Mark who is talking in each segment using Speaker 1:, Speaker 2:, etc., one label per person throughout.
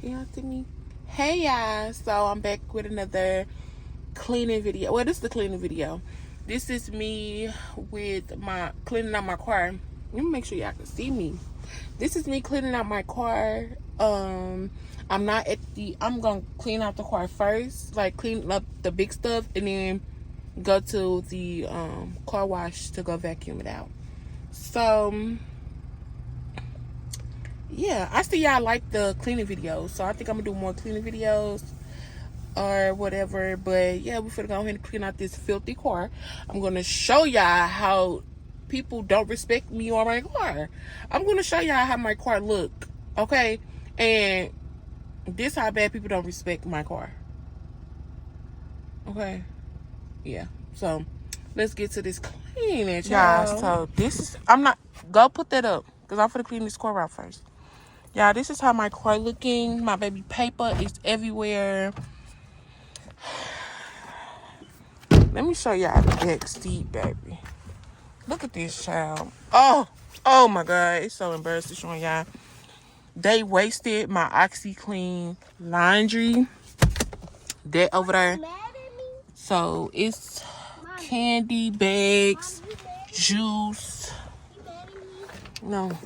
Speaker 1: Can y'all see me? Hey y'all, so I'm back with another cleaning video. Well, this is the cleaning video. This is me with my cleaning out my car. Let me make sure y'all can see me. This is me cleaning out my car. I'm gonna clean out the car first, like clean up the big stuff, and then go to the car wash to go vacuum it out. So yeah, I see y'all like the cleaning videos, so I think I'm gonna do more cleaning videos or whatever. But yeah, we're gonna go ahead and clean out this filthy car. I'm gonna show y'all how people don't respect me or my car. I'm gonna show y'all how my car look, okay? And this how bad people don't respect my car. Okay, yeah. So let's get to this cleaning, y'all. So this is, I'm not, go put that up because I'm gonna clean this car out first. Y'all, this is how my car looking. My baby paper is everywhere. Let me show y'all the back seat, baby. Look at this, child. Oh my God. It's so embarrassing showing y'all. They wasted my OxyClean laundry. That over there. So it's candy bags, juice. No.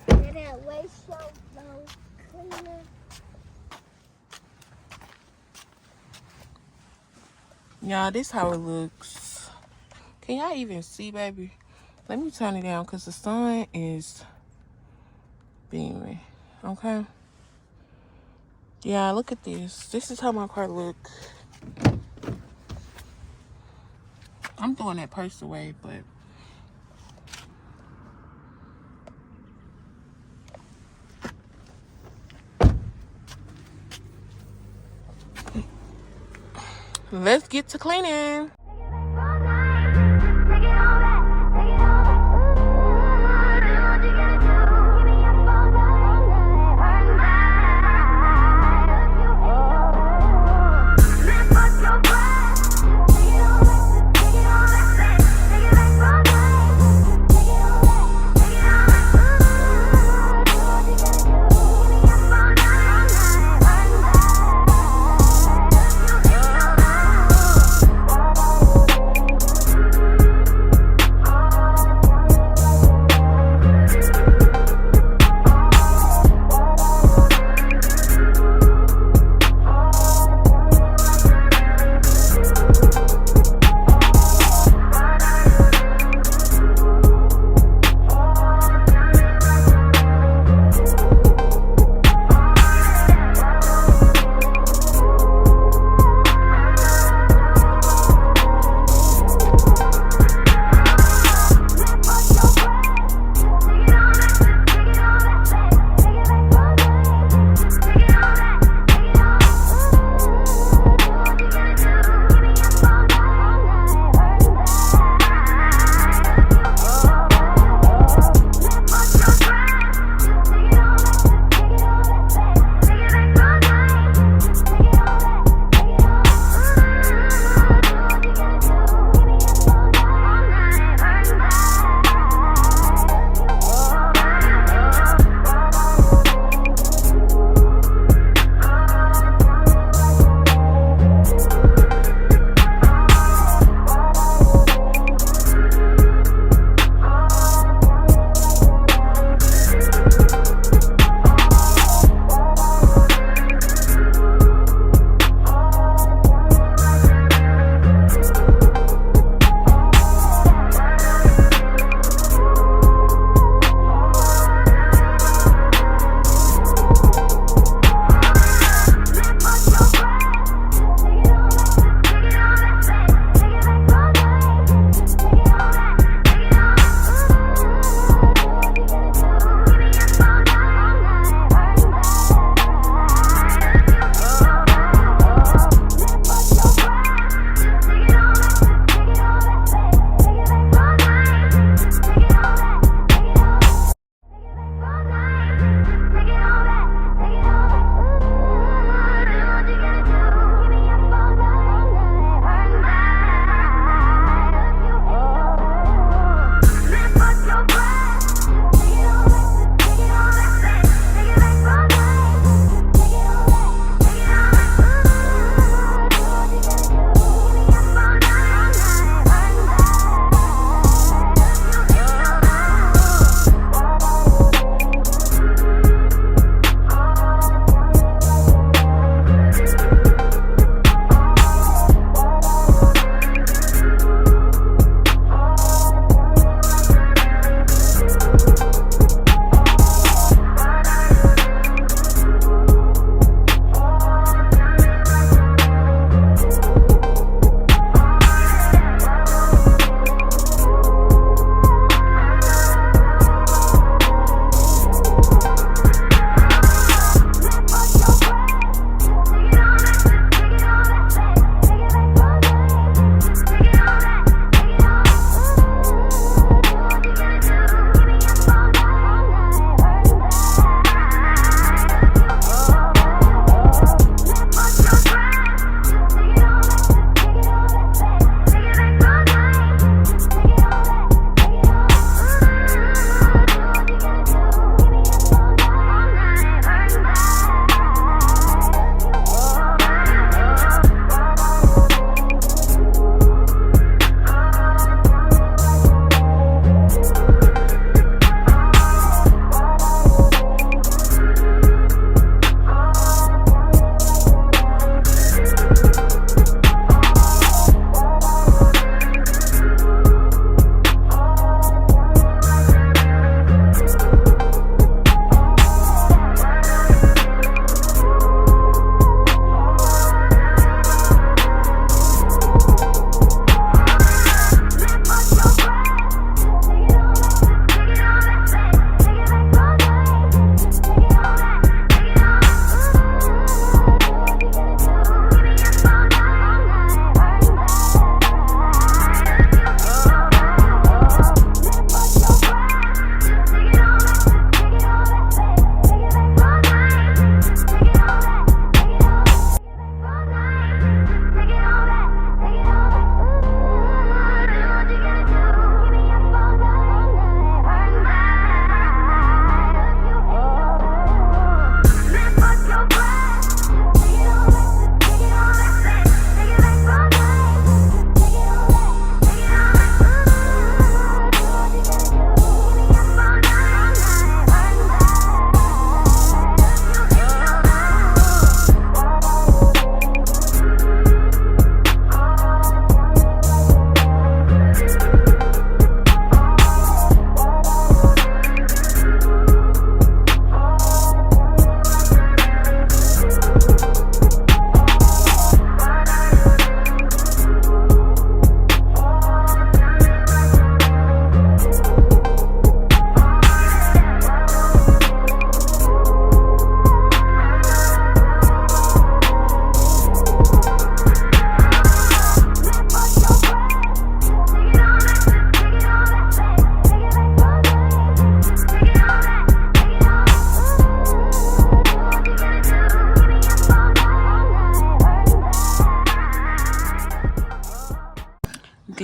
Speaker 1: Y'all, this how it looks. Can y'all even see, baby? Let me turn it down because the sun is beaming. Okay? Yeah, look at this. This is how my car look. I'm throwing that purse away, but let's get to cleaning.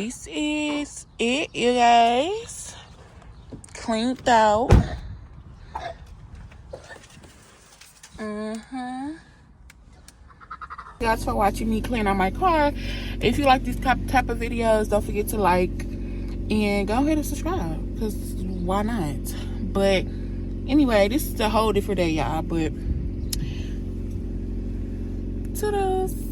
Speaker 1: this is it, you guys. Cleaned out. Guys, for watching me clean out my car. If you like these type of videos, don't forget to like and go ahead and subscribe, because why not? But anyway, this is a whole different day, y'all. But toodles.